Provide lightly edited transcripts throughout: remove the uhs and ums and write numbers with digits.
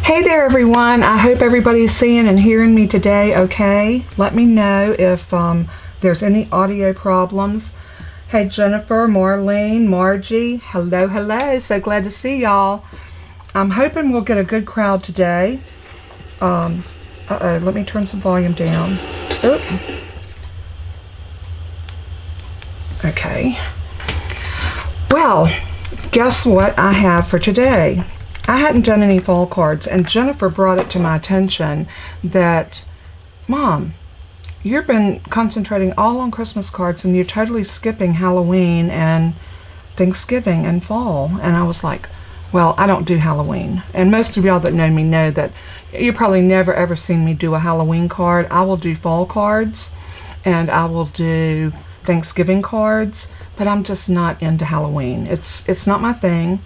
Hey there everyone, I hope everybody's seeing and hearing me today okay. Let me know if there's any audio problems. Hey Jennifer, Marlene, Margie, hello, so glad to see y'all. I'm hoping we'll get a good crowd today. Let me turn some volume down. Oop. Okay. Well, guess what I have for today? I hadn't done any fall cards, and Jennifer brought it to my attention that, Mom, you've been concentrating all on Christmas cards and you're totally skipping Halloween and Thanksgiving and fall. And I was like, well, I don't do Halloween. And most of y'all that know me know that you probably never ever seen me do a Halloween card. I will do fall cards and I will do Thanksgiving cards, but I'm just not into Halloween. It's not my thing.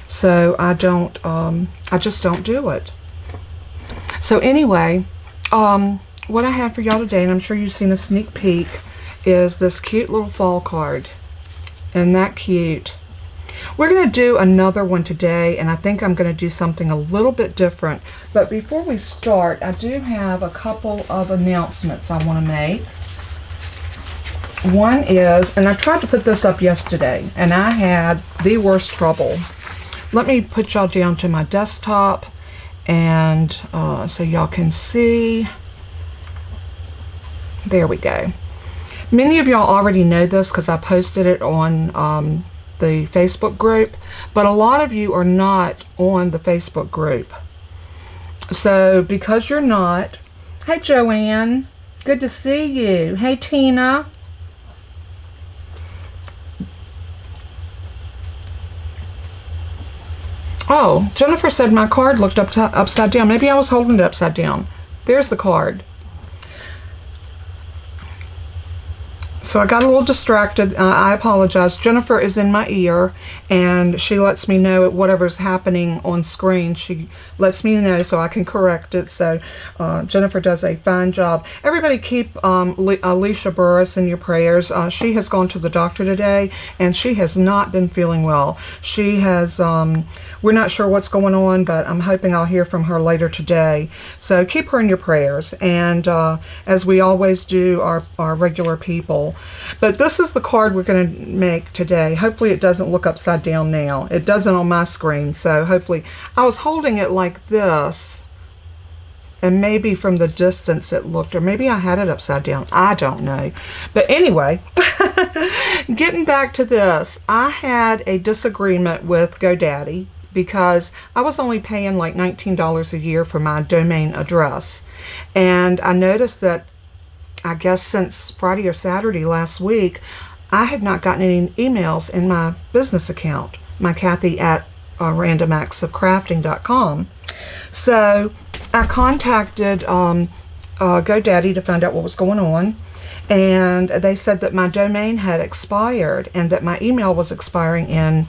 So I just don't do it. So anyway, what I have for y'all today, and I'm sure you've seen a sneak peek, is this cute little fall card. Isn't that cute? We're going to do another one today, and I think I'm going to do something a little bit different. But before we start, I do have a couple of announcements I want to make. One is, and I tried to put this up yesterday, and I had the worst trouble. Let me put y'all down to my desktop and so y'all can see. There we go. Many of y'all already know this because I posted it on the Facebook group, but a lot of you are not on the Facebook group. So because you're not, hey Joanne, good to see you. Hey Tina. Oh, Jennifer said my card looked upside down. Maybe I was holding it upside down. There's the card. So I got a little distracted. I apologize. Jennifer is in my ear, and she lets me know whatever's happening on screen. She lets me know so I can correct it. So Jennifer does a fine job. Everybody keep Alicia Burris in your prayers. She has gone to the doctor today, and she has not been feeling well. She has, we're not sure what's going on, but I'm hoping I'll hear from her later today. So keep her in your prayers. And as we always do, our regular people. But this is the card we're going to make today. Hopefully it doesn't look upside down now. It doesn't on my screen, so hopefully. I was holding it like this, and maybe from the distance it looked, or maybe I had it upside down. I don't know. But anyway, getting back to this, I had a disagreement with GoDaddy because I was only paying like $19 a year for my domain address. And I noticed that I guess since Friday or Saturday last week, I had not gotten any emails in my business account, my Kathy at randomactsofcrafting.com. So I contacted GoDaddy to find out what was going on, and they said that my domain had expired and that my email was expiring in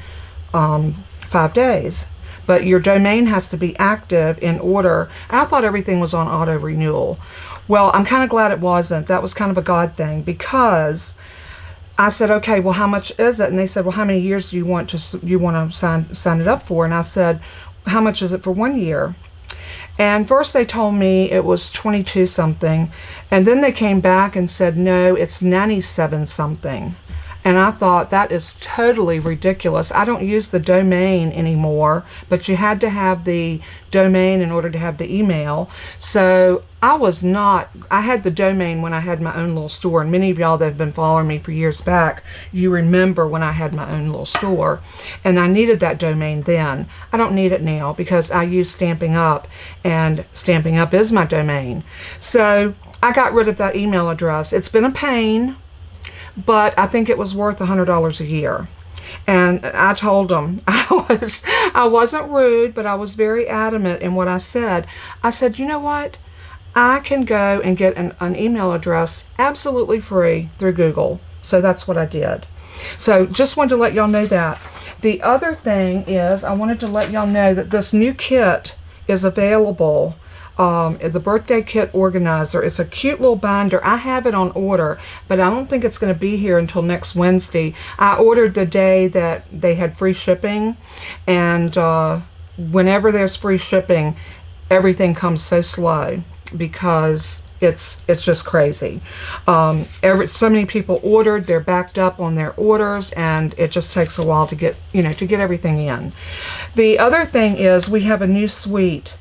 5 days. But your domain has to be active in order. And I thought everything was on auto renewal. Well, I'm kind of glad it wasn't. That was kind of a God thing, because I said, okay, well, how much is it? And they said, well, how many years do you want to sign it up for? And I said, how much is it for 1 year? And first they told me it was 22 something, and then they came back and said, no, it's 97 something. And I thought, that is totally ridiculous. I don't use the domain anymore, but you had to have the domain in order to have the email. So I had the domain when I had my own little store. And many of y'all that have been following me for years back, you remember when I had my own little store. And I needed that domain then. I don't need it now because I use Stampin' Up, and Stampin' Up is my domain. So I got rid of that email address. It's been a pain, but I think it was worth $100 a year. And I told them, I wasn't rude, but I was very adamant in what I said. I said, you know what? I can go and get an email address absolutely free through Google. So that's what I did. So just wanted to let y'all know that. The other thing is, I wanted to let y'all know that this new kit is available. The birthday kit organizer. It's a cute little binder. I have it on order, but I don't think it's going to be here until next Wednesday. I ordered the day that they had free shipping, and whenever there's free shipping, everything comes so slow because it's just crazy. So many people ordered, they're backed up on their orders, and it just takes a while to get, to get everything in. The other thing is we have a new suite,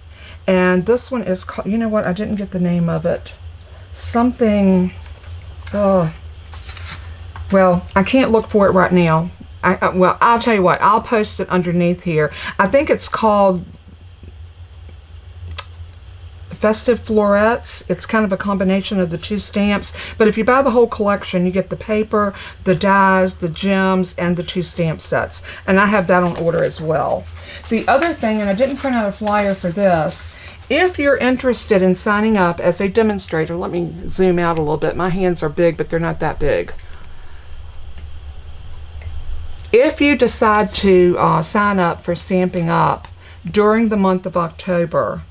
and this one is called, you know what, I didn't get the name of it. Something, well, I can't look for it right now. Well, I'll tell you what, I'll post it underneath here. I think it's called Festive Florets. It's kind of a combination of the two stamps, but if you buy the whole collection, you get the paper, the dies, the gems, and the 2 stamp sets, and I have that on order as well. The other thing, and I didn't print out a flyer for this, if you're interested in signing up as a demonstrator, let me zoom out a little bit. My hands are big, but they're not that big. If you decide to sign up for Stampin' Up! During the month of October,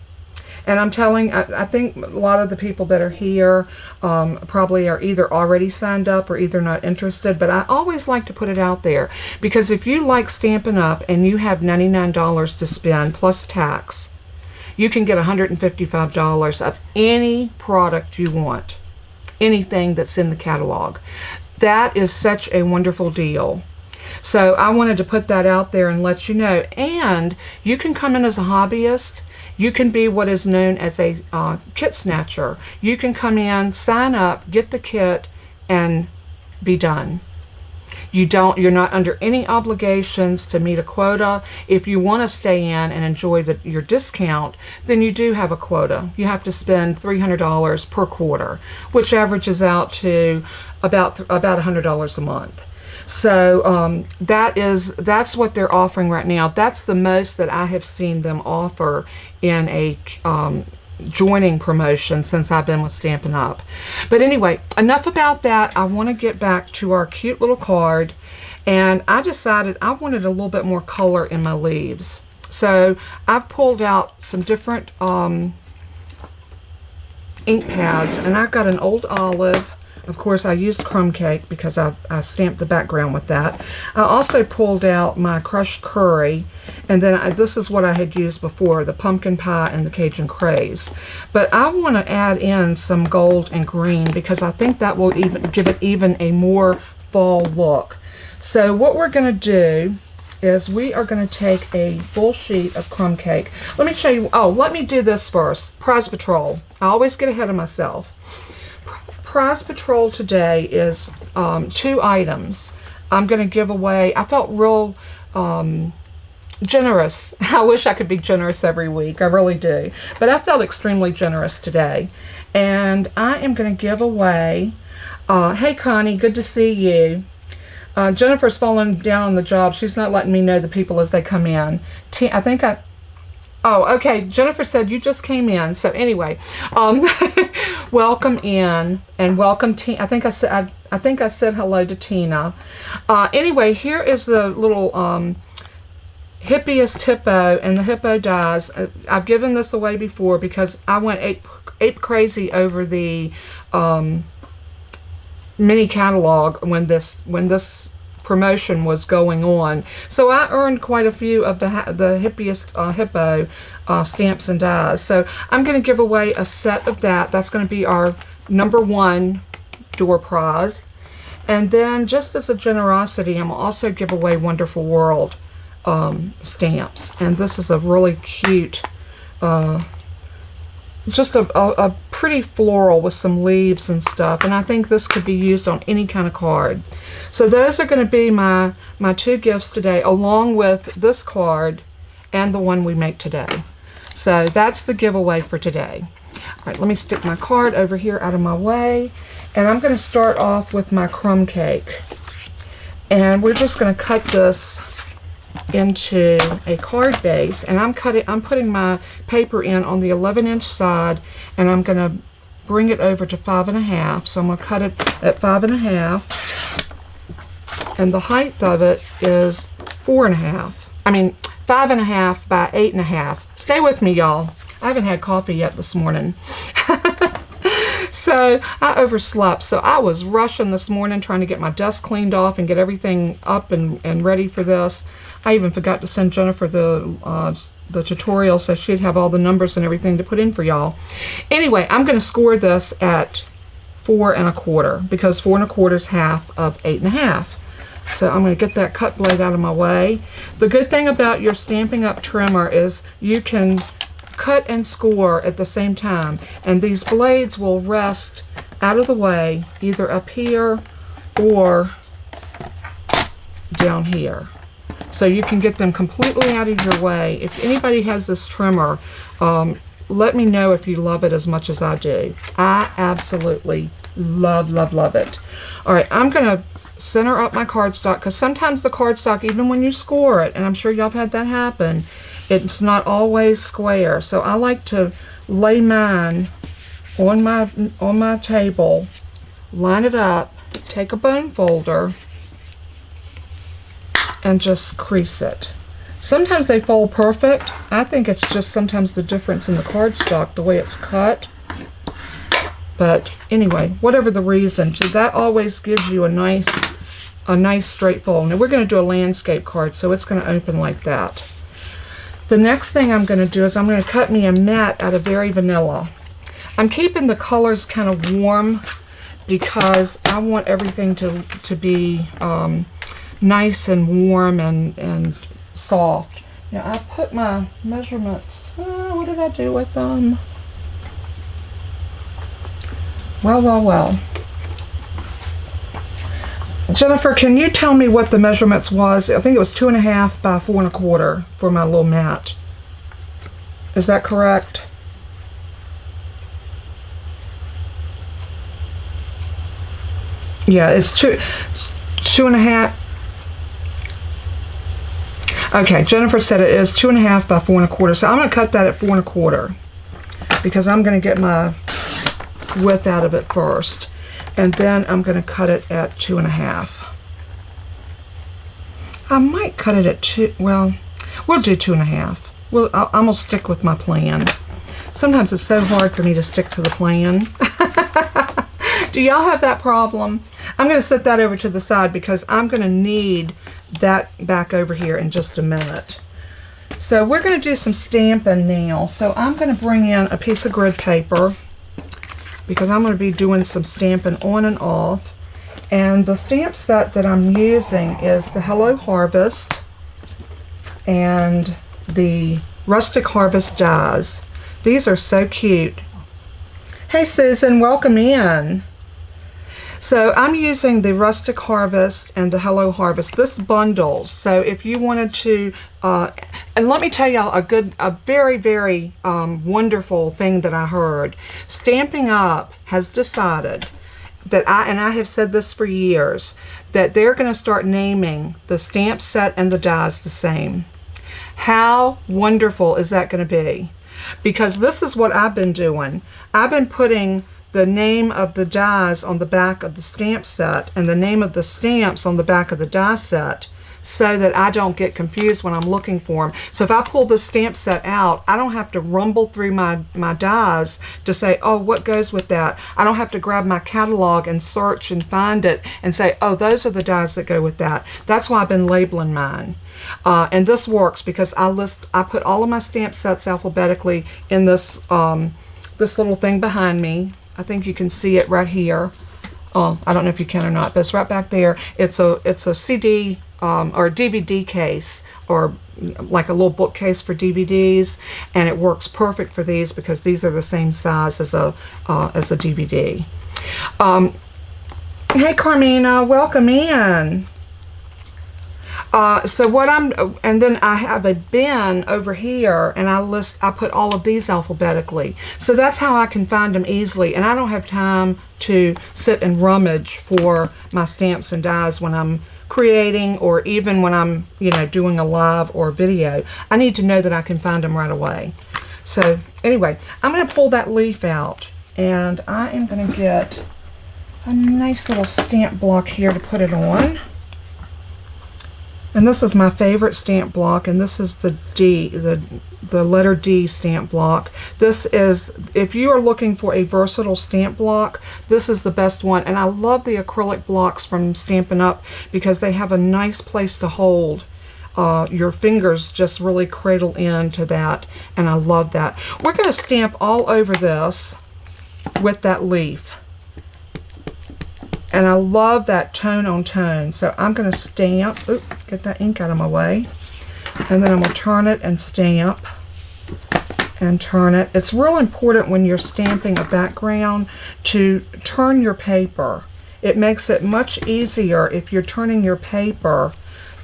and I'm telling, I think a lot of the people that are here probably are either already signed up or either not interested, but I always like to put it out there, because if you like Stampin' Up! And you have $99 to spend plus tax, you can get $155 of any product you want, anything that's in the catalog. That is such a wonderful deal. So I wanted to put that out there and let you know. And you can come in as a hobbyist. You can be what is known as a kit snatcher. You can come in, sign up, get the kit, and be done. You're not under any obligations to meet a quota. If you want to stay in and enjoy your discount, then you do have a quota. You have to spend $300 per quarter, which averages out to about $100 a month. So that's what they're offering right now. That's the most that I have seen them offer in a joining promotion since I've been with Stampin' Up! But anyway, enough about that. I want to get back to our cute little card, and I decided I wanted a little bit more color in my leaves. So I've pulled out some different ink pads, and I've got an old olive. Of course, I used crumb cake because I stamped the background with that. I also pulled out my crushed curry, and then this is what I had used before, the pumpkin pie and the Cajun craze. But I want to add in some gold and green because I think that will give it even a more fall look. So what we're going to do is we are going to take a full sheet of crumb cake. Let me show you. Oh, let me do this first. Prize Patrol. I always get ahead of myself. Prize Patrol today is 2 items. I'm going to give away. I felt real generous. I wish I could be generous every week. I really do. But I felt extremely generous today. And I am going to give away, hey Connie, good to see you. Jennifer's falling down on the job. She's not letting me know the people as they come in. Oh, okay. Jennifer said you just came in. So anyway, welcome in and welcome Tina. I think I said hello to Tina. Anyway, here is the little hippiest hippo and the hippo dies. I've given this away before because I went ape crazy over the mini catalog when this promotion was going on. So I earned quite a few of the hippiest hippo stamps and dies. So I'm going to give away a set of that. That's going to be our #1 door prize. And then just as a generosity, I'm also give away Wonderful World stamps. And this is a really cute, just a pretty floral with some leaves and stuff, and I think this could be used on any kind of card. So those are going to be my 2 gifts today, along with this card and the one we make today. So that's the giveaway for today. All right, let me stick my card over here out of my way, and I'm going to start off with my crumb cake, and we're just going to cut this into a card base, and I'm putting my paper in on the 11-inch side, and I'm going to bring it over to 5.5. So I'm going to cut it at 5.5, and the height of it is 4.5. I mean 5.5 by 8.5. Stay with me, y'all. I haven't had coffee yet this morning. So I overslept. So I was rushing this morning trying to get my desk cleaned off and get everything up and ready for this. I even forgot to send Jennifer the tutorial so she'd have all the numbers and everything to put in for y'all. Anyway, I'm going to score this at 4 1/4 because 4 1/4 is half of 8 1/2. So I'm going to get that cut blade out of my way. The good thing about your Stampin' Up! Trimmer is you can cut and score at the same time, and these blades will rest out of the way either up here or down here. So you can get them completely out of your way. If anybody has this trimmer, let me know if you love it as much as I do. I absolutely love, love, love it. All right, I'm going to center up my cardstock because sometimes the cardstock, even when you score it, and I'm sure y'all have had that happen, it's not always square. So I like to lay mine on my table, line it up, take a bone folder, and just crease it. Sometimes they fold perfect. I think it's just sometimes the difference in the cardstock, the way it's cut. But anyway, whatever the reason, so that always gives you a nice straight fold. Now we're going to do a landscape card, so it's going to open like that. The next thing I'm going to do is I'm going to cut me a mat out of Very Vanilla. I'm keeping the colors kind of warm because I want everything to be nice and warm and soft. Now I put my measurements, what did I do with them? Well. Jennifer, can you tell me what the measurements was? I think it was 2 1/2 by 4 1/4 for my little mat. Is that correct? Yeah, it's 2 1/2. Okay, Jennifer said it is 2 1/2 by 4 1/4. So I'm going to cut that at 4 1/4 because I'm going to get my width out of it first. And then I'm going to cut it at 2 1/2. I might cut it at 2, well, we'll do 2 1/2. I'm going to stick with my plan. Sometimes it's so hard for me to stick to the plan. Do y'all have that problem? I'm going to set that over to the side because I'm going to need that back over here in just a minute. So we're going to do some stamping now. So I'm going to bring in a piece of grid paper because I'm going to be doing some stamping on and off. And the stamp set that I'm using is the Hello Harvest and the Rustic Harvest dies. These are so cute. Hey Susan, welcome in. So I'm using the Rustic Harvest and the Hello Harvest. This bundles. So if you wanted to, and let me tell y'all a very, very wonderful thing that I heard. Stampin' Up! Has decided that I have said this for years, that they're going to start naming the stamp set and the dies the same. How wonderful is that going to be? Because this is what I've been doing. I've been putting the name of the dies on the back of the stamp set and the name of the stamps on the back of the die set so that I don't get confused when I'm looking for them. So if I pull this stamp set out, I don't have to rumble through my dies to say, oh, what goes with that? I don't have to grab my catalog and search and find it and say, oh, those are the dies that go with that. That's why I've been labeling mine. And this works because I put all of my stamp sets alphabetically in this this little thing behind me. I think you can see it right here. I don't know if you can or not, but it's right back there. It's a CD or DVD case, or like a little bookcase for DVDs, and it works perfect for these because these are the same size as a DVD. Hey Carmina, welcome in. So what and then I have a bin over here, and I put all of these alphabetically. So that's how I can find them easily, and I don't have time to sit and rummage for my stamps and dies when I'm creating, or even when I'm, doing a live or video. I need to know that I can find them right away. So anyway, I'm going to pull that leaf out, and I am going to get a nice little stamp block here to put it on. And this is my favorite stamp block, and this is the D, the letter D stamp block. This is, if you are looking for a versatile stamp block, this is the best one. And I love the acrylic blocks from Stampin' Up! Because they have a nice place to hold. Your fingers just really cradle into that, and I love that. We're going to stamp all over this with that leaf. And I love that tone on tone. So I'm going to stamp, oops, get that ink out of my way. And then I'm going to turn it and stamp and turn it. It's real important when you're stamping a background to turn your paper. It makes it much easier if you're turning your paper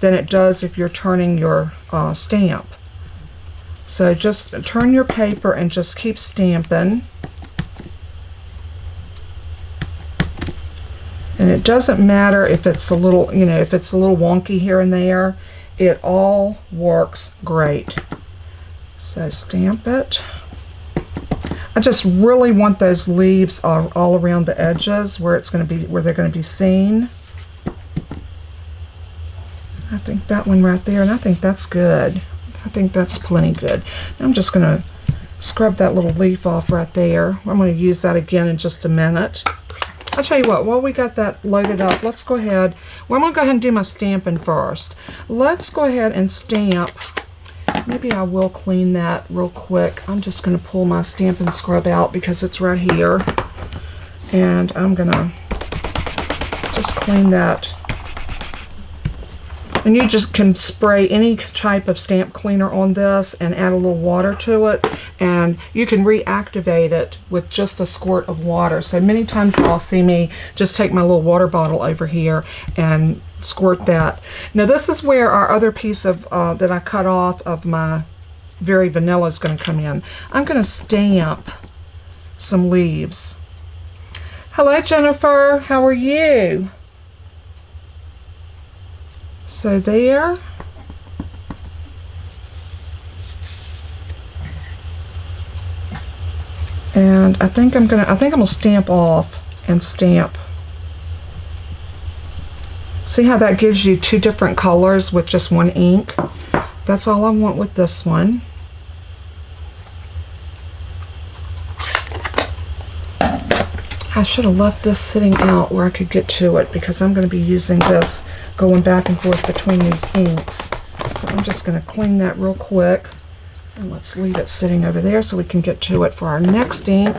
than it does if you're turning your stamp. So just turn your paper and just keep stamping. And it doesn't matter if it's a little, you know, if it's a little wonky here and there. It all works great. So stamp it. I just really want those leaves all around the edges where it's going to be, where they're going to be seen. I think that one right there, and I think that's good. I think that's plenty good. I'm just going to scrub that little leaf off right there. I'm going to use that again in just a minute. I'll tell you what, while we got that loaded up, let's go ahead. Well, I'm going to go ahead and do my stamping first. Let's go ahead and stamp. Maybe I will clean that real quick. I'm just going to pull my Stampin' Scrub out because it's right here. And I'm going to just clean that. And you just can spray any type of stamp cleaner on this and add a little water to it, and you can reactivate it with just a squirt of water. So many times you'll see me just take my little water bottle over here and squirt that. Now this is where our other piece of that I cut off of my Very Vanilla is going to come in. I'm going to stamp some leaves. Hello Jennifer, how are you? So there. And I think I'm gonna stamp off and stamp. See how that gives you two different colors with just one ink? That's all I want with this one. I should have left this sitting out where I could get to it, because I'm going to be using this going back and forth between these inks. So I'm just going to clean that real quick, and let's leave it sitting over there so we can get to it for our next ink.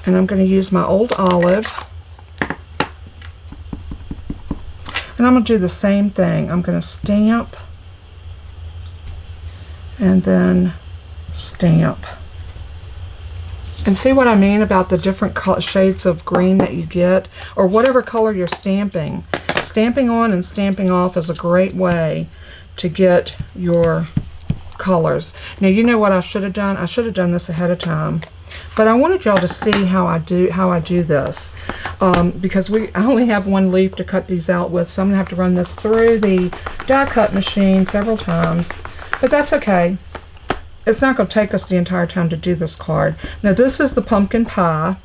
And I'm going to use my Old Olive, and I'm going to do the same thing. I'm going to stamp and then stamp. And see what I mean about the different shades of green that you get, or whatever color you're stamping. Stamping on and stamping off is a great way to get your colors. Now you know what I should have done? I should have done this ahead of time. But I wanted y'all to see how I do this. Because I only have one leaf to cut these out with, so I'm going to have to run this through the die cut machine several times. But that's okay. It's not going to take us the entire time to do this card. Now this is the pumpkin pie.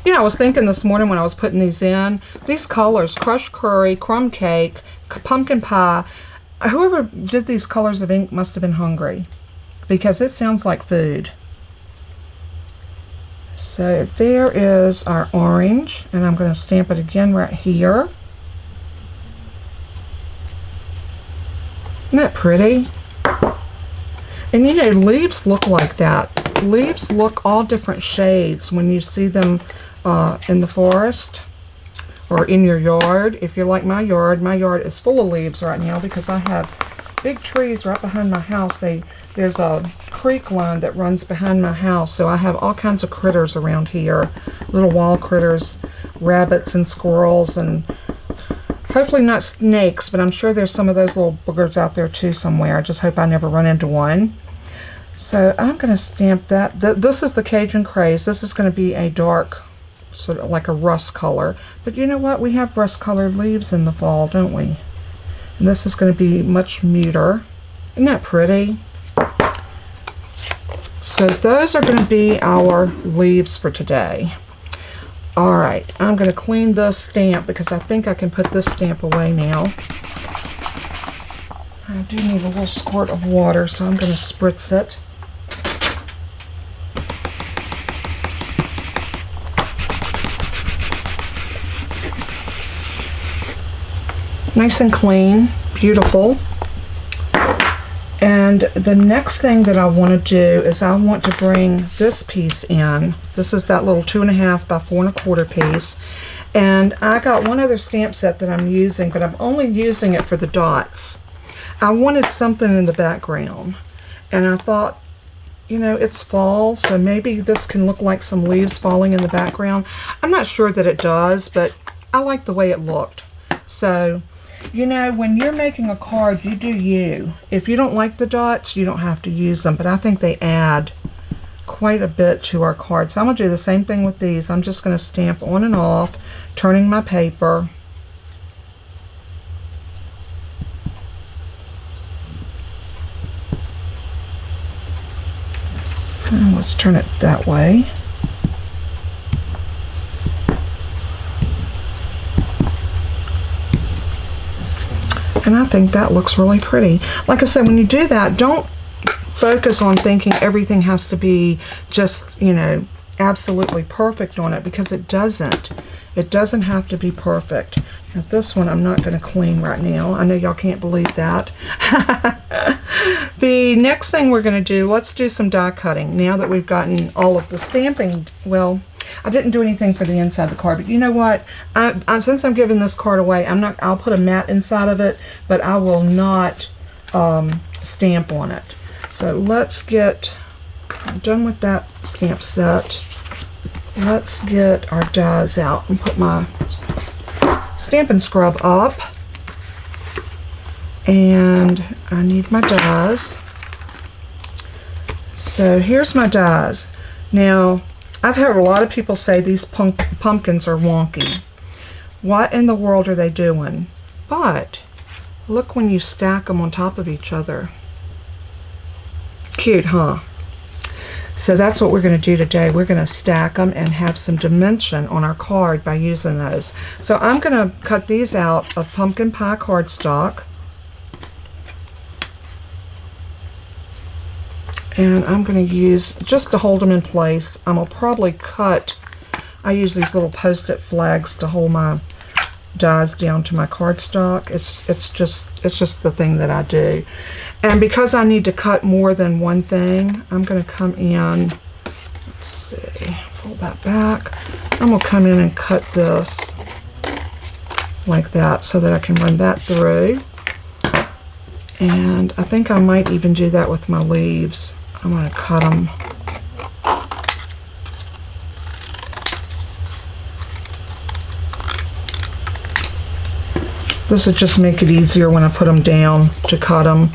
You know, I was thinking this morning when I was putting these in, these colors, crushed curry, crumb cake, pumpkin pie, whoever did these colors of ink must have been hungry, because it sounds like food. So there is our orange, and I'm going to stamp it again right here. Isn't that pretty? And you know, leaves look like that. Leaves look all different shades when you see them in the forest or in your yard. If you're like my yard is full of leaves right now because I have big trees right behind my house. There's a creek line that runs behind my house, so I have all kinds of critters around here. Little wild critters, rabbits and squirrels, and hopefully not snakes, but I'm sure there's some of those little boogers out there too somewhere. I just hope I never run into one. So I'm going to stamp that. This is the Cajun Craze. This is going to be a dark, sort of like a rust color. But you know what? We have rust colored leaves in the fall, don't we? And this is going to be much muter. Isn't that pretty? So those are going to be our leaves for today. Alright, I'm going to clean this stamp because I think I can put this stamp away now. I do need a little squirt of water, so I'm going to spritz it. Nice and clean, beautiful. And the next thing that I want to do is I want to bring this piece in. This is that little 2.5 by 4.25 piece. And I got one other stamp set that I'm using, but I'm only using it for the dots. I wanted something in the background. And I thought, you know, it's fall, so maybe this can look like some leaves falling in the background. I'm not sure that it does, but I like the way it looked. So, you know, when you're making a card, you do you. If you don't like the dots, you don't have to use them, but I think they add quite a bit to our card. So I'm going to do the same thing with these. I'm just going to stamp on and off, turning my paper. And let's turn it that way. And I think that looks really pretty. Like I said, when you do that, don't focus on thinking everything has to be just, you know, absolutely perfect on it, because it doesn't. It doesn't have to be perfect. Now this one I'm not going to clean right now. I know y'all can't believe that. The next thing we're going to do, let's do some die cutting. Now that we've gotten all of the stamping, well, I didn't do anything for the inside of the card, but you know what? Since I'm giving this card away, I'll put a mat inside of it, but I will not stamp on it. So let's get, I'm done with that stamp set. Let's get our dies out and put my Stampin' Scrub up. And I need my dies. So here's my dies. Now, I've heard a lot of people say these pumpkins are wonky. What in the world are they doing? But look when you stack them on top of each other. Cute, huh? So that's what we're going to do today. We're going to stack them and have some dimension on our card by using those. So I'm going to cut these out of pumpkin pie cardstock. And I'm going to use, just to hold them in place, I'm going to probably cut, I use these little post-it flags to hold my dies down to my cardstock. It's just the thing that I do. And because I need to cut more than one thing, I'm going to come in, let's see, fold that back. I'm going to come in and cut this like that so that I can run that through. And I think I might even do that with my leaves. I'm going to cut them. This would just make it easier when I put them down to cut them,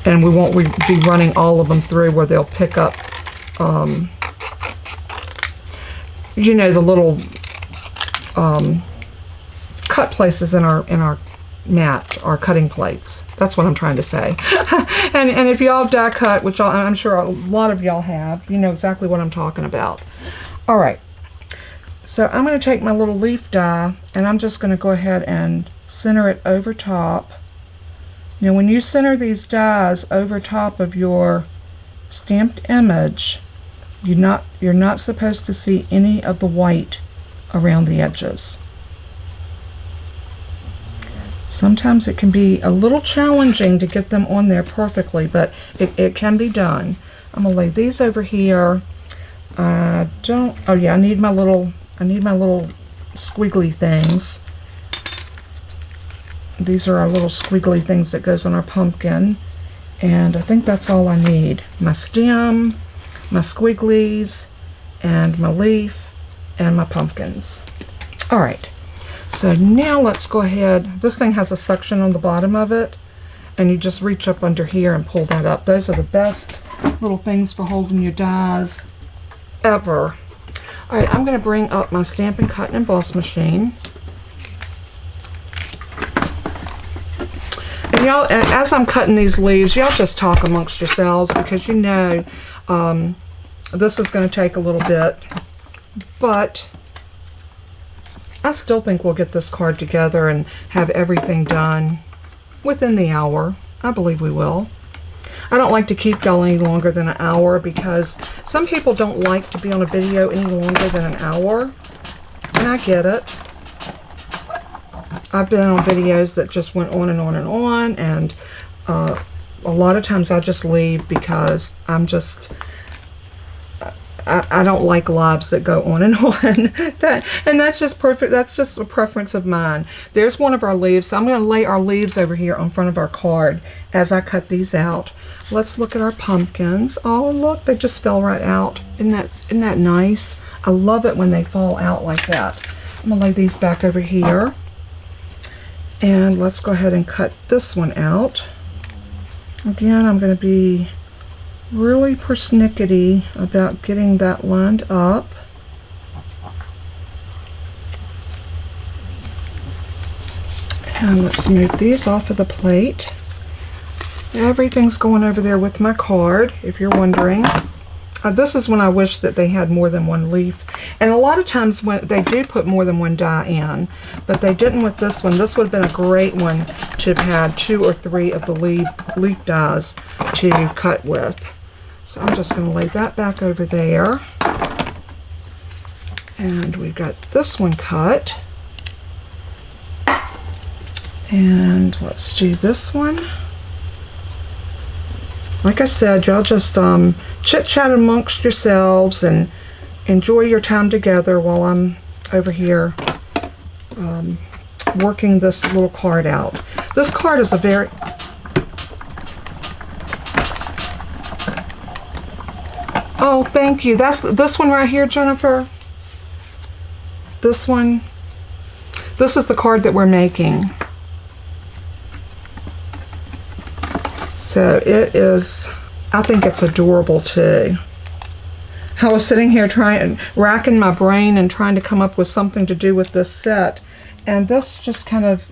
and we won't be running all of them through where they'll pick up, you know, the little cut places in our mat, our cutting plates. That's what I'm trying to say. and if y'all have die cut, which I'm sure a lot of y'all have, you know exactly what I'm talking about. All right. So I'm going to take my little leaf die, and I'm just going to go ahead and center it over top. Now when you center these dies over top of your stamped image, you're not supposed to see any of the white around the edges. Sometimes it can be a little challenging to get them on there perfectly, but it can be done. I'm gonna lay these over here. Oh yeah, I need my little squiggly things. These are our little squiggly things that goes on our pumpkin, and I think that's all I need. My stem, my squigglies, and my leaf, and my pumpkins. All right. So now let's go ahead. This thing has a suction on the bottom of it, and you just reach up under here and pull that up. Those are the best little things for holding your dies ever. All right, I'm going to bring up my Stampin' Cut and Emboss machine. And y'all, as I'm cutting these leaves, y'all just talk amongst yourselves, because you know this is going to take a little bit, but I still think we'll get this card together and have everything done within the hour. I believe we will. I don't like to keep y'all any longer than an hour because some people don't like to be on a video any longer than an hour. And I get it. I've been on videos that just went on and on and on, and a lot of times I just leave because I'm just, I don't like lives that go on and on. And that's just perfect. That's just a preference of mine. There's one of our leaves. So I'm going to lay our leaves over here in front of our card as I cut these out. Let's look at our pumpkins. Oh, look, they just fell right out. Isn't that nice? I love it when they fall out like that. I'm going to lay these back over here. And let's go ahead and cut this one out. Again, I'm going to be really persnickety about getting that lined up. And let's move these off of the plate. Everything's going over there with my card, if you're wondering. This is when I wish that they had more than one leaf. And a lot of times when they do put more than one die in, but they didn't with this one. This would have been a great one to have had 2 or 3 of the leaf dies to cut with. So I'm just going to lay that back over there. And we've got this one cut. And let's do this one. Like I said, y'all just chit-chat amongst yourselves and enjoy your time together while I'm over here working this little card out. This card is a very... Oh, thank you. That's this one right here, Jennifer. This one. This is the card that we're making. So it is, I think it's adorable too. I was sitting here racking my brain and trying to come up with something to do with this set. And this just kind of,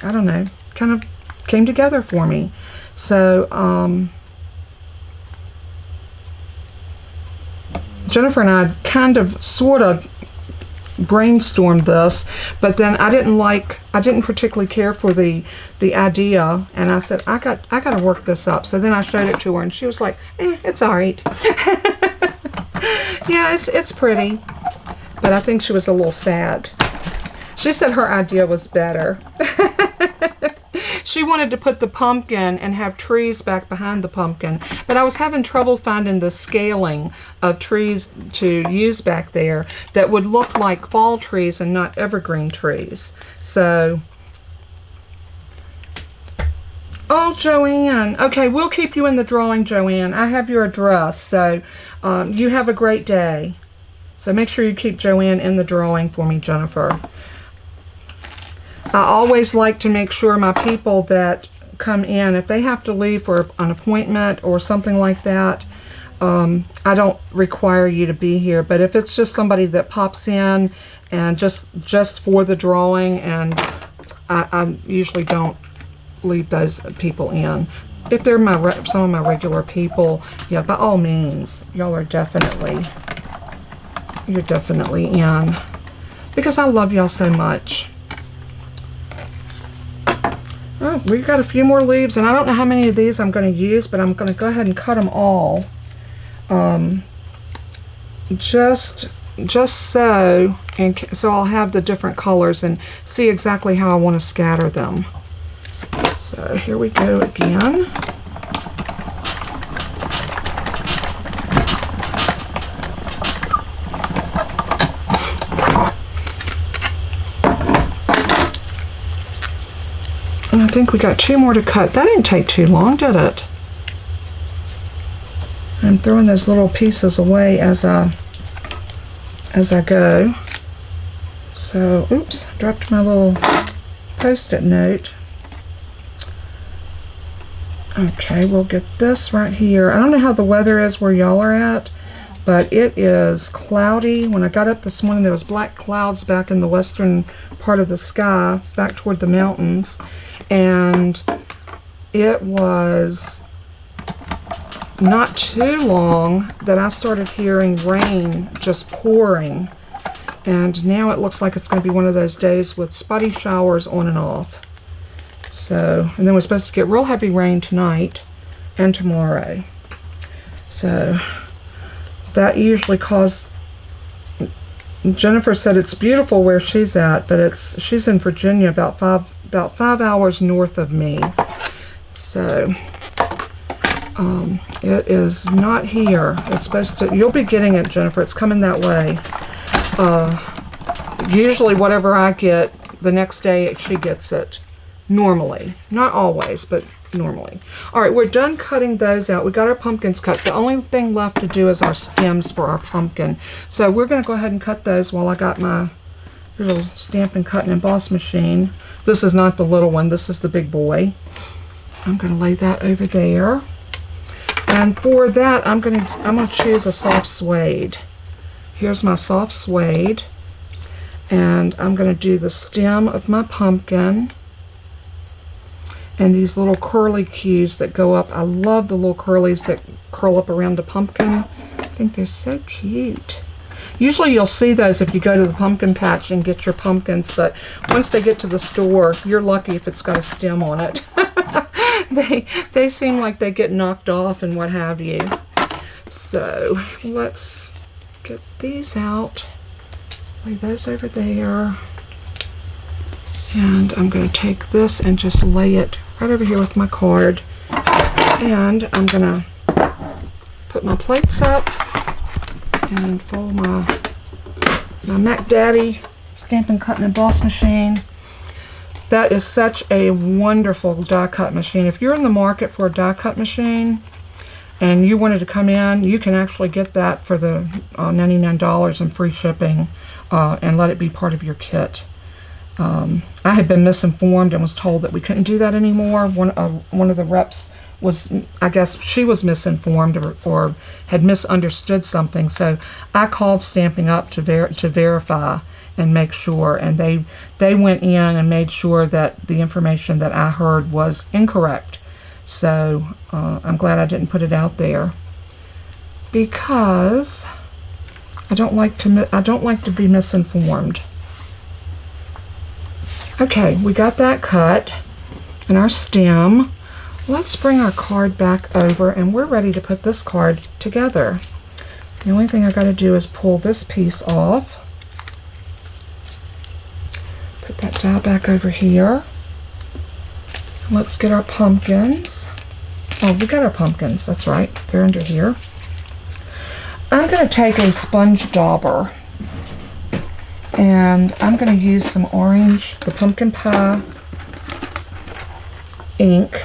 I don't know, kind of came together for me. So, Jennifer and I kind of, sort of brainstormed this, but then I didn't particularly care for the idea, and I said I got to work this up. So then I showed it to her and she was like, it's all right. Yeah, it's pretty, but I think she was a little sad. She said her idea was better. She wanted to put the pumpkin and have trees back behind the pumpkin, but I was having trouble finding the scaling of trees to use back there that would look like fall trees and not evergreen trees. So, oh, Joanne. Okay, we'll keep you in the drawing, Joanne. I have your address, so you have a great day. So make sure you keep Joanne in the drawing for me, Jennifer. I always like to make sure my people that come in, if they have to leave for an appointment or something like that, I don't require you to be here. But if it's just somebody that pops in and just for the drawing, and I usually don't leave those people in. If they're some of my regular people, yeah, by all means, y'all are definitely in, because I love y'all so much. Oh, we've got a few more leaves, and I don't know how many of these I'm going to use, but I'm going to go ahead and cut them all. Just so, and so I'll have the different colors and see exactly how I want to scatter them. So here we go again. And I think we got 2 more to cut. That didn't take too long, did it? I'm throwing those little pieces away as I go. So, oops, dropped my little Post-it note. Okay, we'll get this right here. I don't know how the weather is where y'all are at, but it is cloudy. When I got up this morning, there was black clouds back in the western part of the sky, back toward the mountains. And it was not too long that I started hearing rain just pouring. And now it looks like it's going to be one of those days with spotty showers on and off. So, and then we're supposed to get real heavy rain tonight and tomorrow. So that usually causes, Jennifer said it's beautiful where she's at, but she's in Virginia, about five hours north of me. So it is not here. It's supposed to, you'll be getting it, Jennifer. It's coming that way. Usually whatever I get, the next day she gets it. Normally. Not always, but normally. Alright, we're done cutting those out. We got our pumpkins cut. The only thing left to do is our stems for our pumpkin. So we're going to go ahead and cut those while I got my little Stampin' Cut and Emboss machine. This is not the little one. This is the big boy. I'm going to lay that over there. And for that, I'm going to choose a soft suede. Here's my soft suede. And I'm going to do the stem of my pumpkin. And these little curly cues that go up. I love the little curlies that curl up around the pumpkin. I think they're so cute. Usually you'll see those if you go to the pumpkin patch and get your pumpkins, but once they get to the store, you're lucky if it's got a stem on it. They seem like they get knocked off and what have you. So let's get these out. Lay those over there. And I'm going to take this and just lay it right over here with my card. And I'm going to put my plates up and fold my Mac Daddy Stampin' Cut and Emboss machine. That is such a wonderful die cut machine. If you're in the market for a die cut machine and you wanted to come in, you can actually get that for the $99 and free shipping and let it be part of your kit. I had been misinformed and was told that we couldn't do that anymore. One of the reps was, I guess she was misinformed or had misunderstood something. So I called Stamping Up to verify and make sure, and they went in and made sure that the information that I heard was incorrect. So I'm glad I didn't put it out there, because I don't like to be misinformed. Okay, we got that cut and our stem. Let's bring our card back over and we're ready to put this card together. The only thing I got to do is pull this piece off. Put that die back over here. Let's get our pumpkins. Oh, we got our pumpkins. That's right. They're under here. I'm going to take a sponge dauber. And I'm going to use some orange, the pumpkin pie ink.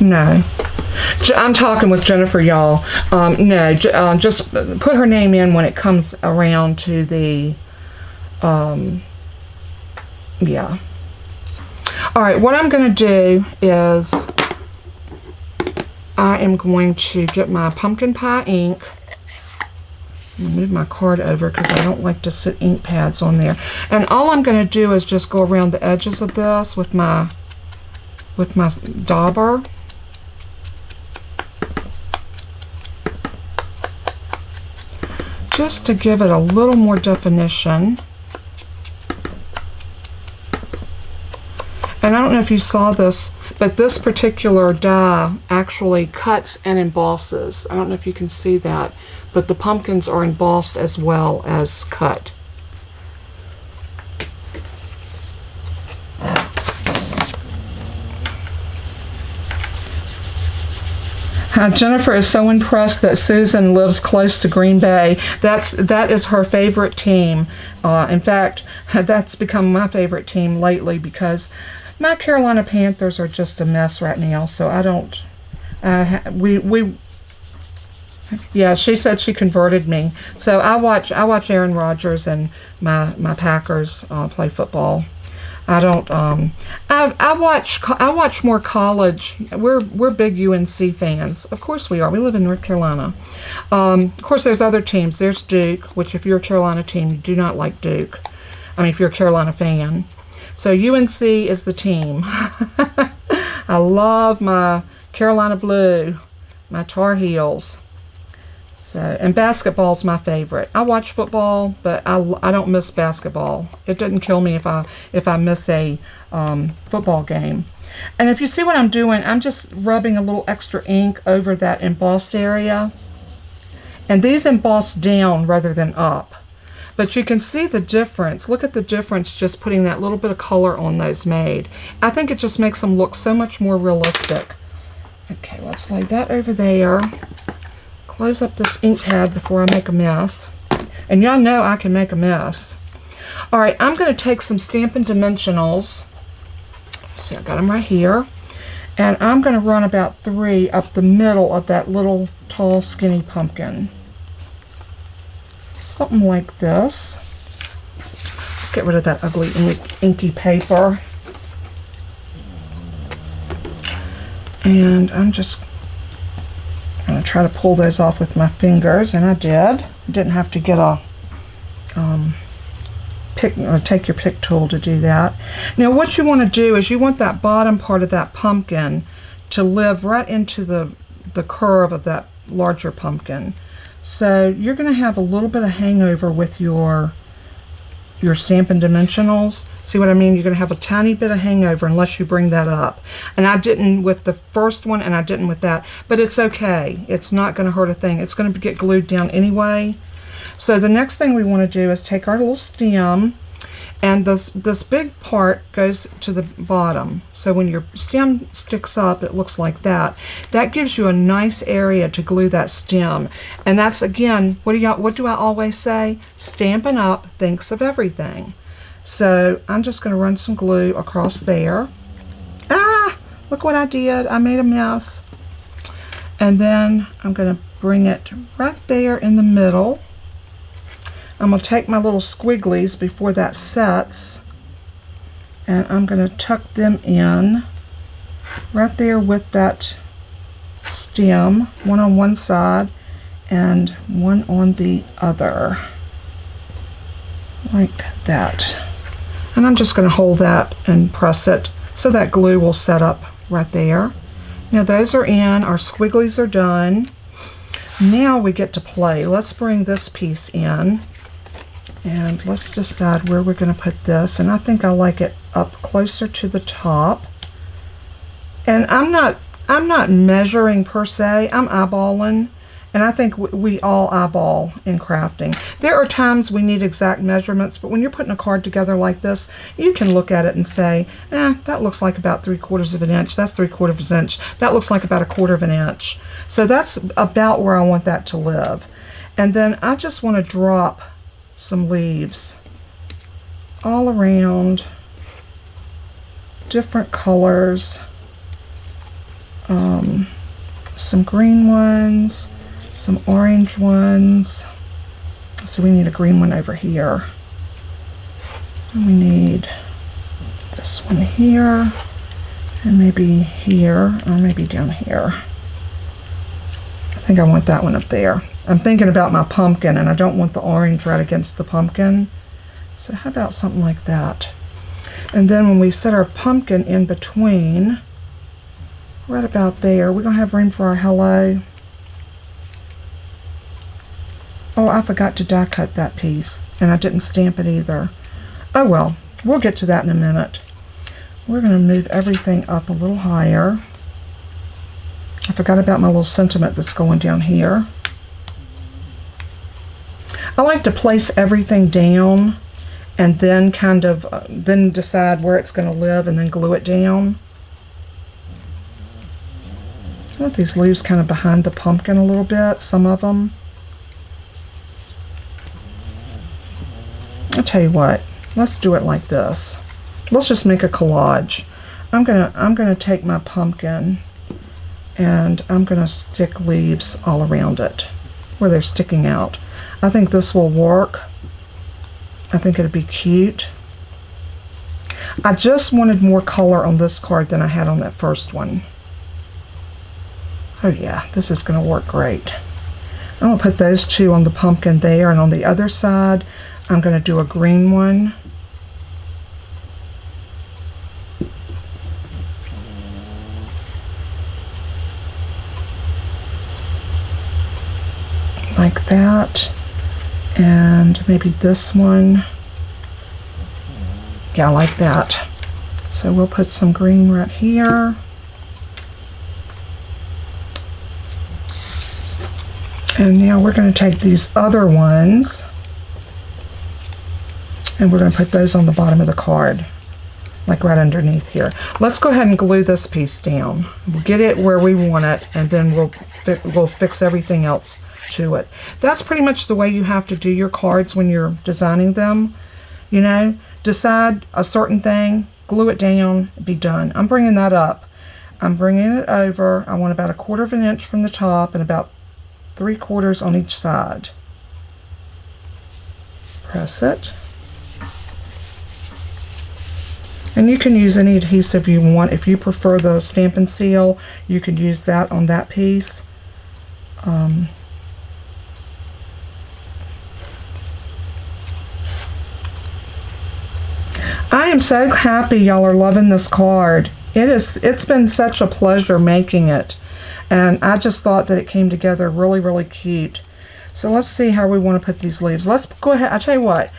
No. I'm talking with Jennifer, y'all. No, just put her name in when it comes around to the, yeah. All right, what I'm going to do is I am going to get my pumpkin pie ink. I'm going to move my card over because I don't like to sit ink pads on there. And all I'm going to do is just go around the edges of this with my dauber. Just to give it a little more definition. And I don't know if you saw this, but this particular die actually cuts and embosses. I don't know if you can see that, but the pumpkins are embossed as well as cut. Jennifer is so impressed that Susan lives close to Green Bay. That is her favorite team. In fact, that's become my favorite team lately because my Carolina Panthers are just a mess right now. So I don't. Yeah, she said she converted me. So I watch Aaron Rodgers and my Packers play football. I don't. I watch more college. We're big UNC fans. Of course we are. We live in North Carolina. Of course, there's other teams. There's Duke, which if you're a Carolina team, you do not like Duke. I mean, if you're a Carolina fan. So UNC is the team. I love my Carolina Blue, my Tar Heels. So, and basketball's my favorite. I watch football, but I don't miss basketball. It doesn't kill me if I miss a football game. And if you see what I'm doing, I'm just rubbing a little extra ink over that embossed area. And these emboss down rather than up. But you can see the difference. Look at the difference just putting that little bit of color on those made. I think it just makes them look so much more realistic. Okay, let's lay that over there. Close up this ink pad before I make a mess. And y'all know I can make a mess. Alright, I'm going to take some Stampin' Dimensionals. See, I got them right here. And I'm going to run about 3 up the middle of that little tall skinny pumpkin. Something like this. Let's get rid of that ugly inky paper. And I'm just going to try to pull those off with my fingers, and I did. You didn't have to get a pick or take your pick tool to do that. Now what you want to do is you want that bottom part of that pumpkin to live right into the curve of that larger pumpkin. So you're going to have a little bit of hangover with your Stampin' Dimensionals. See what I mean? You're going to have a tiny bit of hangover unless you bring that up. And I didn't with the first one, and I didn't with that. But it's okay. It's not going to hurt a thing. It's going to get glued down anyway. So the next thing we want to do is take our little stem, and this big part goes to the bottom. So when your stem sticks up, it looks like that. That gives you a nice area to glue that stem. And that's, again, what do I always say? Stampin' Up! Thinks of everything. So I'm just going to run some glue across there. Ah! Look what I did. I made a mess. And then I'm going to bring it right there in the middle. I'm going to take my little squigglies before that sets, and I'm going to tuck them in right there with that stem, one on one side and one on the other, like that. And I'm just going to hold that and press it so that glue will set up right there. Now those are in, our squigglies are done. Now we get to play. Let's bring this piece in. And let's decide where we're going to put this. And I think I like it up closer to the top. And I'm not measuring per se. I'm eyeballing. And I think we all eyeball in crafting. There are times we need exact measurements, but when you're putting a card together like this, you can look at it and say, that looks like about 3/4 of an inch. That's 3/4 of an inch. That looks like about 1/4 of an inch. So that's about where I want that to live. And then I just want to drop some leaves all around, different colors, some green ones, some orange ones. So we need a green one over here, and we need this one here, and maybe here, or maybe down here. I think I want that one up there. I'm thinking about my pumpkin, and I don't want the orange right against the pumpkin. So how about something like that? And then when we set our pumpkin in between, right about there, we're going to have room for our hello. Oh, I forgot to die cut that piece, and I didn't stamp it either. Oh well, we'll get to that in a minute. We're going to move everything up a little higher. I forgot about my little sentiment that's going down here. I like to place everything down and then kind of then decide where it's going to live and then glue it down. I want these leaves kind of behind the pumpkin a little bit, some of them. I'll tell you what, let's do it like this. Let's just make a collage. I'm gonna take my pumpkin and I'm gonna stick leaves all around it where they're sticking out. I think this will work. I think it'd be cute. I just wanted more color on this card than I had on that first one. Oh yeah, this is gonna work great. I'm gonna put those two on the pumpkin there, and on the other side I'm gonna do a green one. like that. And maybe this one. Yeah, like that. So we'll put some green right here. And now we're going to take these other ones and we're going to put those on the bottom of the card, like right underneath here. Let's go ahead and glue this piece down. We'll get it where we want it, and then we'll fix everything else to it. That's pretty much the way you have to do your cards when you're designing them. You know, decide a certain thing, glue it down, be done. I'm bringing that up. I'm bringing it over. I want about 1/4 of an inch from the top and about 3/4 on each side. Press it. And you can use any adhesive you want. If you prefer the Stamp and Seal, you can use that on that piece. I am so happy y'all are loving this card. It's been such a pleasure making it. And I just thought that it came together really, really cute. So let's see how we want to put these leaves. Let's go ahead. I tell you what.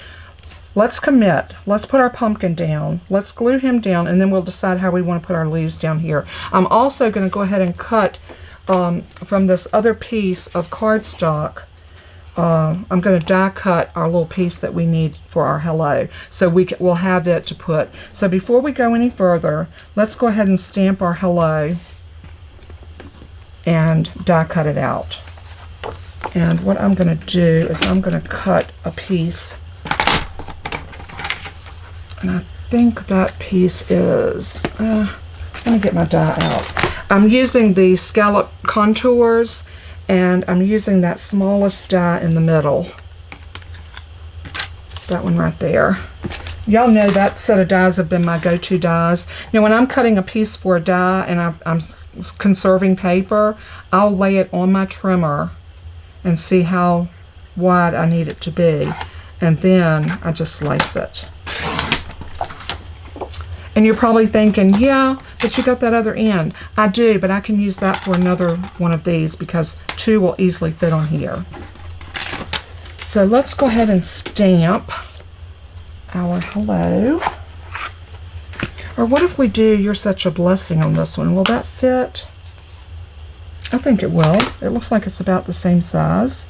Let's commit. Let's put our pumpkin down. Let's glue him down, and then we'll decide how we want to put our leaves down here. I'm also going to go ahead and cut from this other piece of cardstock. I'm going to die cut our little piece that we need for our hello, so we'll have it to put. So before we go any further, let's go ahead and stamp our hello and die cut it out. And what I'm going to do is I'm going to cut a piece. And I think that piece is, let me get my die out. I'm using the scallop contours, and I'm using that smallest die in the middle. That one right there. Y'all know that set of dies have been my go-to dies. Now when I'm cutting a piece for a die and I'm conserving paper, I'll lay it on my trimmer and see how wide I need it to be. And then I just slice it. And you're probably thinking, yeah, but you got that other end. I do, but I can use that for another one of these because 2 will easily fit on here. So let's go ahead and stamp our hello. Or what if we do You're Such a Blessing on this one? Will that fit? I think it will. It looks like it's about the same size.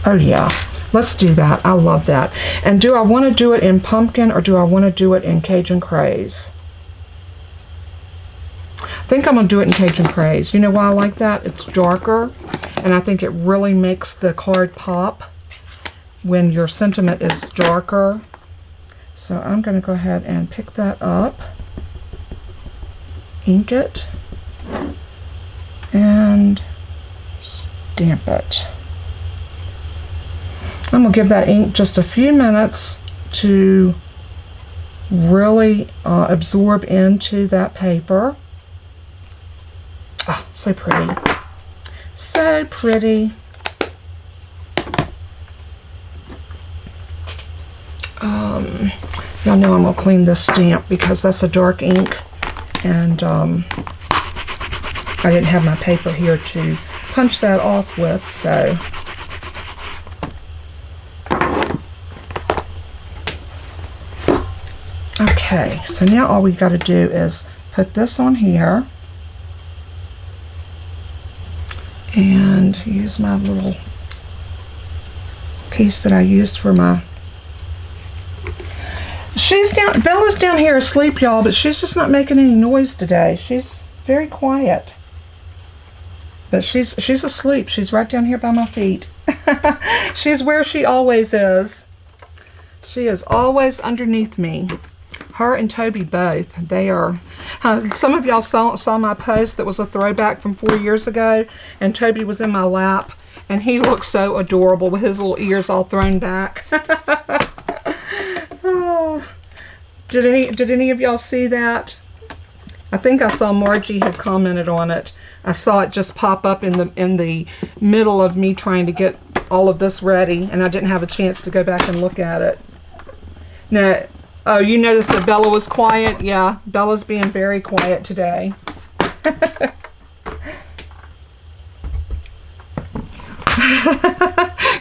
Oh yeah. Let's do that. I love that. And do I want to do it in pumpkin or do I want to do it in Cajun Craze? I think I'm going to do it in Cajun Craze. You know why I like that? It's darker, and I think it really makes the card pop when your sentiment is darker. So I'm going to go ahead and pick that up, ink it, and stamp it. I'm going to give that ink just a few minutes to really absorb into that paper. Oh, so pretty. So pretty. Y'all know I'm going to clean this stamp because that's a dark ink, and I didn't have my paper here to punch that off with, so... Okay, so now all we got to do is put this on here and use my little piece that I used for my... Bella's down here asleep, y'all, but she's just not making any noise today. She's very quiet. But she's asleep. She's right down here by my feet. She's where she always is. She is always underneath me. Her and Toby both. They are... some of y'all saw my post that was a throwback from 4 years ago, and Toby was in my lap, and he looked so adorable with his little ears all thrown back. Oh. Did any of y'all see that? I think I saw Margie had commented on it. I saw it just pop up in the middle of me trying to get all of this ready, and I didn't have a chance to go back and look at it. Now, oh, you noticed that Bella was quiet? Yeah, Bella's being very quiet today.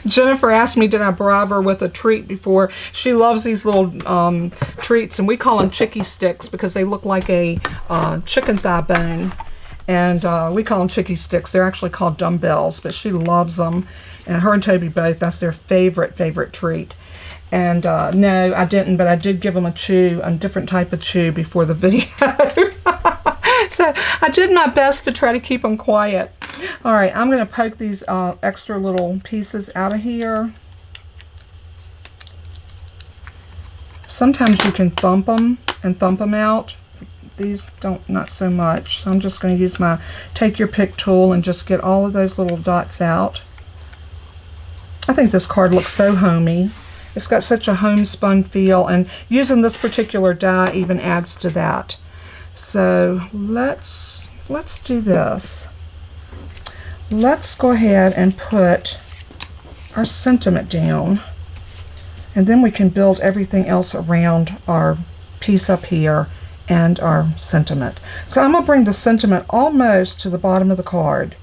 Jennifer asked me, did I bribe her with a treat before? She loves these little treats, and we call them chickie sticks because they look like a chicken thigh bone. And we call them chickie sticks. They're actually called dumbbells, but she loves them. And her and Toby both, that's their favorite treat. And no, I didn't, but I did give them a different type of chew before the video. So I did my best to try to keep them quiet. All right, I'm going to poke these extra little pieces out of here. Sometimes you can thump them out. These don't, not so much. So I'm just going to use my take your pick tool and just get all of those little dots out. I think this card looks so homey. It's got such a homespun feel, and using this particular die even adds to that. So let's do this. Let's go ahead and put our sentiment down, and then we can build everything else around our piece up here and our sentiment. So I'm going to bring the sentiment almost to the bottom of the card,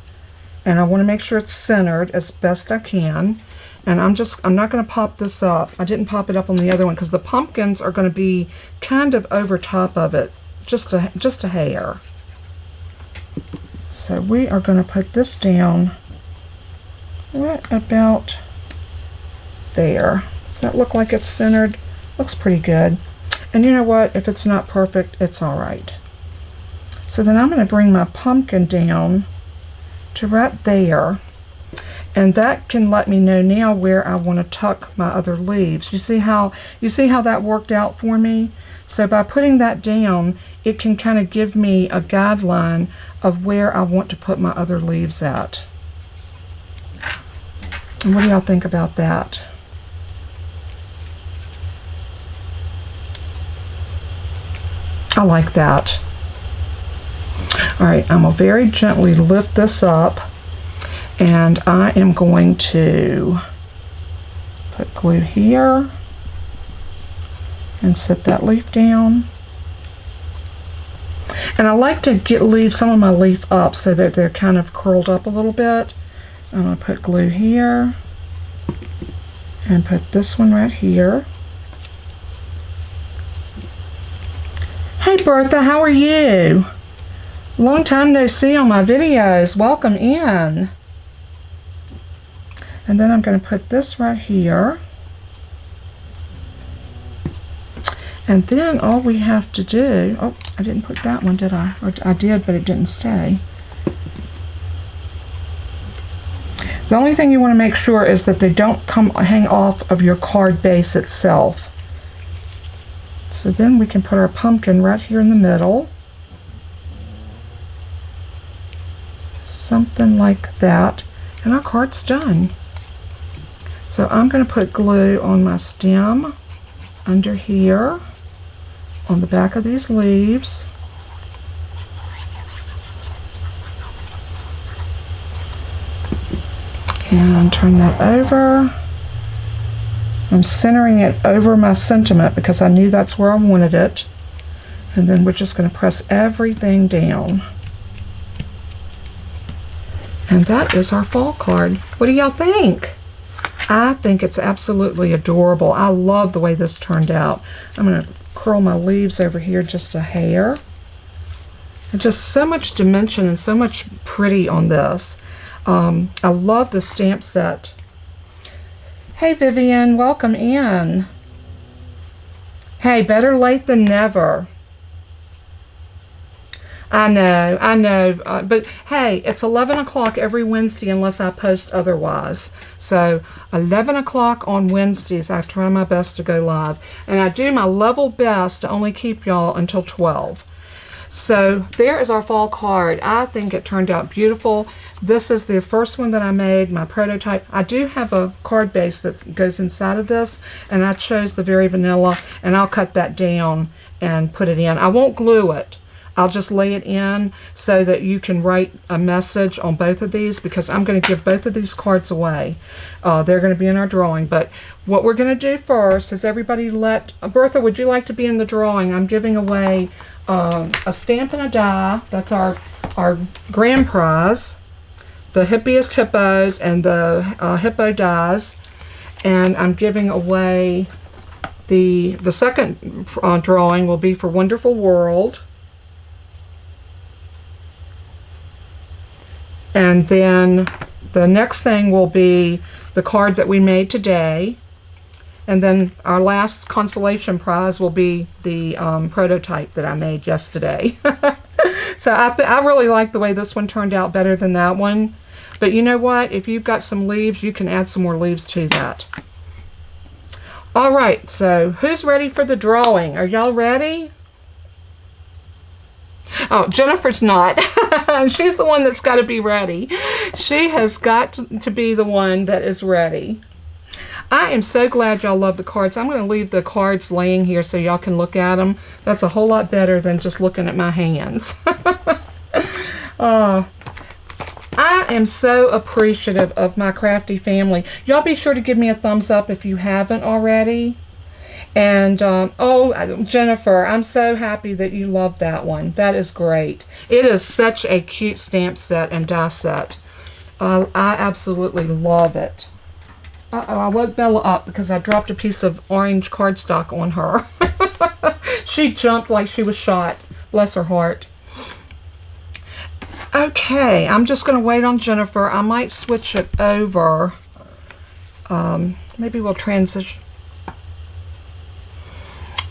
and I want to make sure it's centered as best I can. And I'm not going to pop this up. I didn't pop it up on the other one because the pumpkins are going to be kind of over top of it, just a hair. So we are going to put this down right about there. Does that look like it's centered? Looks pretty good. And you know what? If it's not perfect, it's all right. So then I'm going to bring my pumpkin down to right there. And that can let me know now where I want to tuck my other leaves. You see how that worked out for me? So by putting that down, it can kind of give me a guideline of where I want to put my other leaves at. And what do y'all think about that? I like that. All right, I'm going to very gently lift this up. And I am going to put glue here and set that leaf down. And I like to leave some of my leaf up so that they're kind of curled up a little bit. I'm going to put glue here and put this one right here. Hey Bertha, how are you? Long time no see on my videos. Welcome in. And then I'm going to put this right here. And then all we have to do, oh, I didn't put that one, did I? Or I did, but it didn't stay. The only thing you want to make sure is that they don't hang off of your card base itself. So then we can put our pumpkin right here in the middle. Something like that. And our card's done. So I'm going to put glue on my stem under here on the back of these leaves. And turn that over. I'm centering it over my sentiment because I knew that's where I wanted it. And then we're just going to press everything down. And that is our fall card. What do y'all think? I think it's absolutely adorable. I love the way this turned out. I'm going to curl my leaves over here just a hair. And just so much dimension and so much pretty on this. I love the stamp set. Hey Vivian, welcome in. Hey, better late than never. I know, but hey, it's 11 o'clock every Wednesday unless I post otherwise. So 11 o'clock on Wednesdays, I try my best to go live. And I do my level best to only keep y'all until 12. So there is our fall card. I think it turned out beautiful. This is the first one that I made, my prototype. I do have a card base that goes inside of this, and I chose the Very Vanilla, and I'll cut that down and put it in. I won't glue it. I'll just lay it in so that you can write a message on both of these, because I'm going to give both of these cards away. They're going to be in our drawing. But what we're going to do first is everybody let... Bertha, would you like to be in the drawing? I'm giving away a stamp and a die. That's our our grand prize, the Hippiest Hippos and the Hippo dies, and I'm giving away the second drawing will be for Wonderful World, and then the next thing will be the card that we made today, and then our last consolation prize will be the prototype that I made yesterday. So I really like the way this one turned out better than that one. But you know what? If you've got some leaves, you can add some more leaves to that. All right, so who's ready for the drawing? Are y'all ready? Oh, Jennifer's not. She's the one that's got to be ready. She has got to be the one that is ready. I am so glad y'all love the cards. I'm going to leave the cards laying here so y'all can look at them. That's a whole lot better than just looking at my hands. I am so appreciative of my crafty family. Y'all be sure to give me a thumbs up if you haven't already. And, oh, Jennifer, I'm so happy that you love that one. That is great. It is such a cute stamp set and die set. I absolutely love it. Uh-oh, I woke Bella up because I dropped a piece of orange cardstock on her. She jumped like she was shot. Bless her heart. Okay, I'm just going to wait on Jennifer. I might switch it over. Maybe we'll transition.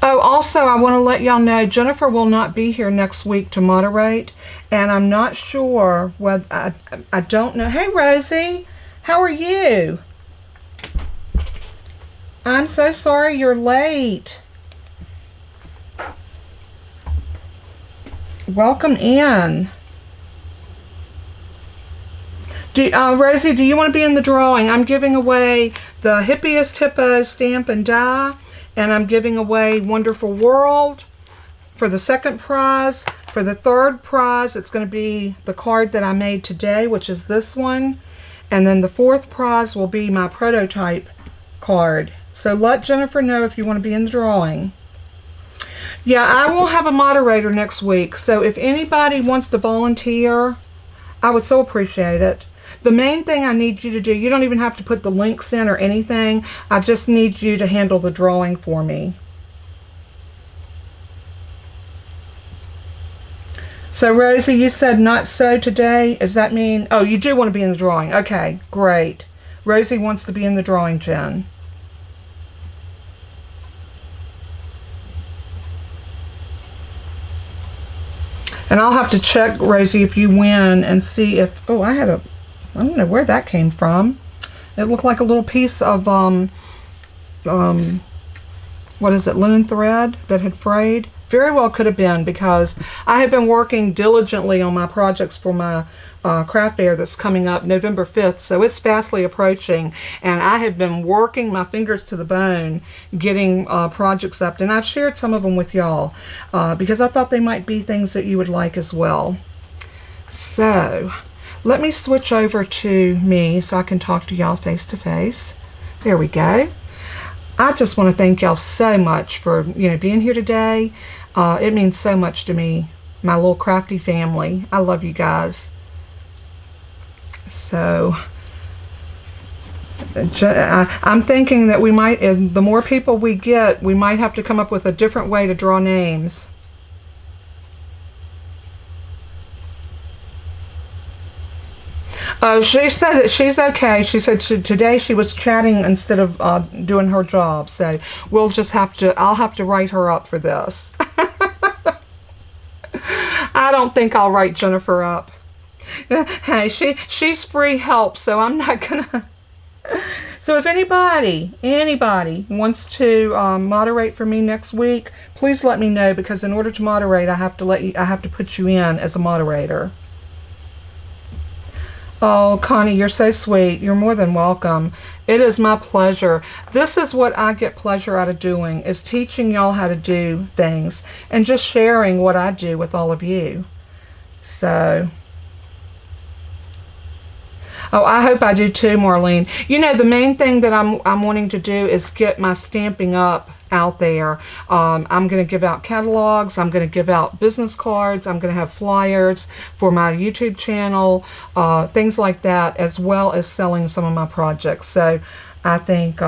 Oh, also, I want to let y'all know Jennifer will not be here next week to moderate, and I'm not sure whether I don't know. Hey, Rosie, how are you? I'm so sorry you're late. Welcome in. Rosie, do you want to be in the drawing? I'm giving away the Hippiest Hippo stamp and die, and I'm giving away Wonderful World for the second prize. For the third prize, it's going to be the card that I made today, which is this one. And then the fourth prize will be my prototype card. So let Jennifer know if you want to be in the drawing. Yeah, I will have a moderator next week. So if anybody wants to volunteer, I would so appreciate it. The main thing I need you to do, you don't even have to put the links in or anything. I just need you to handle the drawing for me. So Rosie, you said not so today. Does that mean, oh, you do want to be in the drawing. Okay, great. Rosie wants to be in the drawing, Jen. And I'll have to check, Rosie, if you win and see if, oh, I don't know where that came from. It looked like a little piece of, what is it, linen thread that had frayed. Very well could have been, because I have been working diligently on my projects for my craft fair that's coming up November 5th, so it's fastly approaching, and I have been working my fingers to the bone getting projects up, and I've shared some of them with y'all because I thought they might be things that you would like as well. So let me switch over to me so I can talk to y'all face to face. There we go. I just want to thank y'all so much for being here today. It means so much to me, my little crafty family. I love you guys. So I'm thinking that we might, as the more people we get, we might have to come up with a different way to draw names. Oh, she said that she's okay. She said today she was chatting instead of doing her job. So we'll just have to, I'll have to write her up for this. I don't think I'll write Jennifer up. Hey, she's free help, so I'm not gonna. So if anybody wants to moderate for me next week, please let me know, because in order to moderate, I have to put you in as a moderator. Oh, Connie, you're so sweet. You're more than welcome. It is my pleasure. This is what I get pleasure out of doing, is teaching y'all how to do things and just sharing what I do with all of you. So, oh, I hope I do too, Marlene. The main thing that I'm wanting to do is get my stamping up out there. I'm going to give out catalogs. I'm going to give out business cards. I'm going to have flyers for my YouTube channel, things like that, as well as selling some of my projects. So I think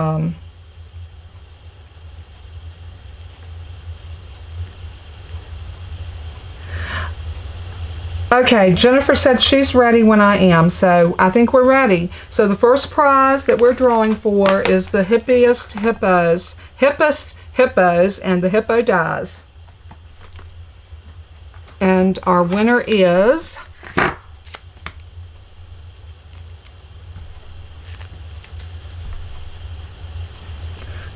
okay, Jennifer said she's ready when I am, so I think we're ready. So the first prize that we're drawing for is the hippest hippos, and the hippo dies. And our winner is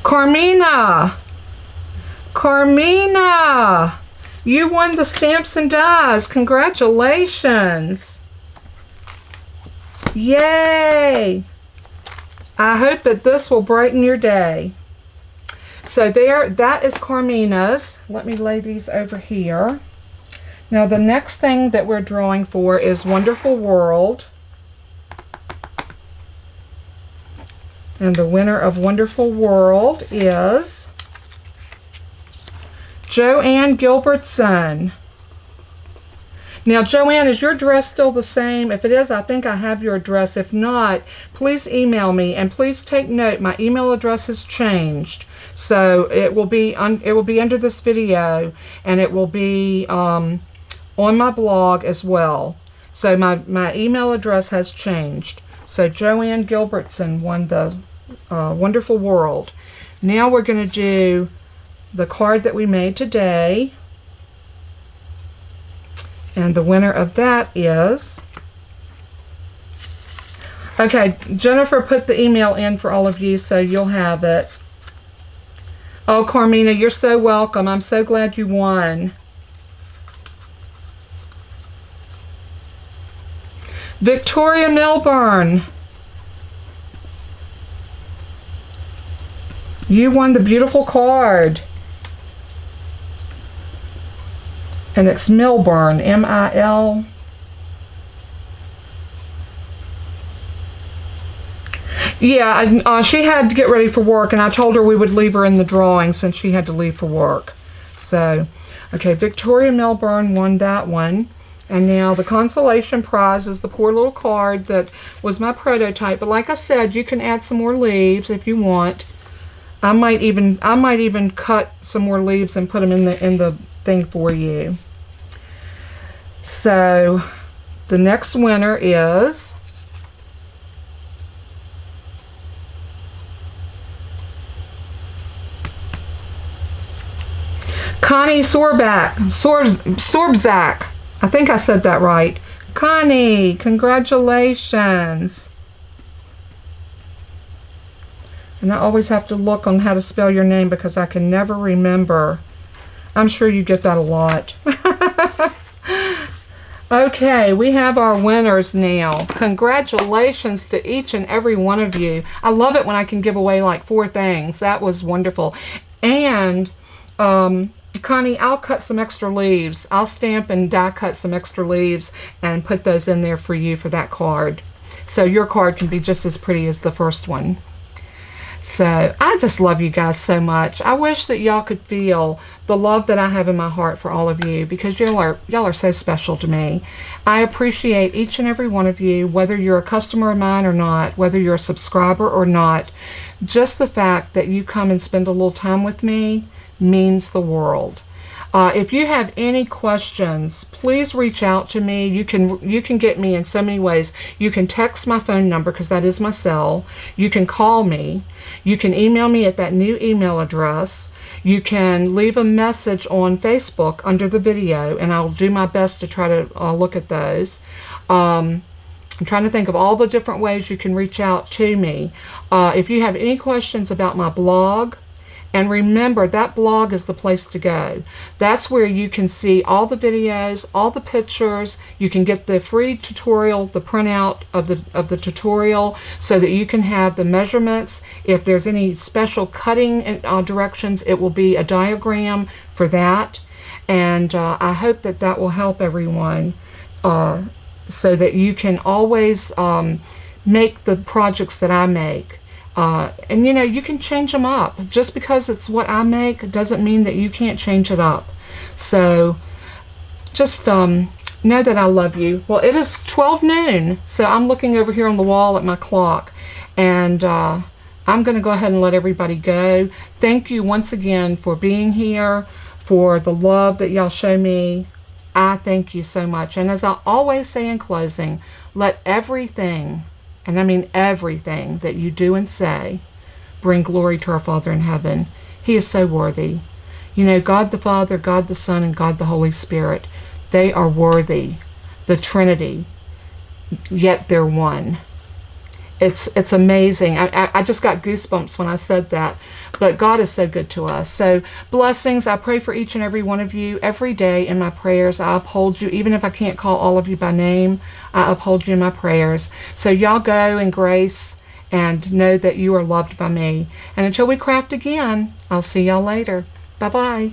Carmina. Carmina! You won the stamps and dies. Congratulations. Yay. I hope that this will brighten your day. So there, that is Carmina's. Let me lay these over here. Now the next thing that we're drawing for is Wonderful World. And the winner of Wonderful World is Joanne Gilbertson. Now, Joanne, is your address still the same? If it is, I think I have your address. If not, please email me, and please take note, my email address has changed. So it will be under this video, and it will be on my blog as well. So my email address has changed. So Joanne Gilbertson won the Wonderful World. Now we're going to do the card that we made today, and the winner of that is, okay, Jennifer put the email in for all of you, so you'll have it. Oh, Carmina, you're so welcome. I'm so glad you won. Victoria Milburn, you won the beautiful card. And it's Milburn, M-I-L. Yeah, she had to get ready for work, and I told her we would leave her in the drawing since she had to leave for work. So, okay, Victoria Milburn won that one. And now the consolation prize is the poor little card that was my prototype. But like I said, you can add some more leaves if you want. I might even cut some more leaves and put them in the thing for you. So the next winner is Connie Sorbzak. I think I said that right. Connie, congratulations. And I always have to look on how to spell your name because I can never remember. I'm sure you get that a lot. Okay, we have our winners now. Congratulations to each and every one of you. I love it when I can give away like 4 things. That was wonderful. And Connie, I'll cut some extra leaves. I'll stamp and die cut some extra leaves and put those in there for you for that card. So your card can be just as pretty as the first one. So I just love you guys so much. I wish that y'all could feel the love that I have in my heart for all of you, because y'all are so special to me. I appreciate each and every one of you, whether you're a customer of mine or not, whether you're a subscriber or not. Just the fact that you come and spend a little time with me means the world. If you have any questions, please reach out to me. You can get me in so many ways. You can text my phone number because that is my cell. You can call me. You can email me at that new email address. You can leave a message on Facebook under the video, and I'll do my best to try to look at those. I'm trying to think of all the different ways you can reach out to me. If you have any questions about my blog, and remember, that blog is the place to go. That's where you can see all the videos, all the pictures. You can get the free tutorial, the printout of the tutorial, so that you can have the measurements. If there's any special cutting directions, it will be a diagram for that. And I hope that that will help everyone so that you can always make the projects that I make. And you know, you can change them up. Just because it's what I make doesn't mean that you can't change it up. So just know that I love you. Well, it is 12 noon, so I'm looking over here on the wall at my clock, and I'm going to go ahead and let everybody go. Thank you once again for being here, for the love that y'all show me. I thank you so much. And as I always say in closing, let everything, and I mean everything, that you do and say bring glory to our Father in heaven. He is so worthy. You know, God the Father, God the Son, and God the Holy Spirit, they are worthy. The Trinity, yet they're one. It's amazing. I just got goosebumps when I said that. But God is so good to us. So blessings. I pray for each and every one of you every day in my prayers. I uphold you. Even if I can't call all of you by name, I uphold you in my prayers. So y'all go in grace and know that you are loved by me. And until we craft again, I'll see y'all later. Bye-bye.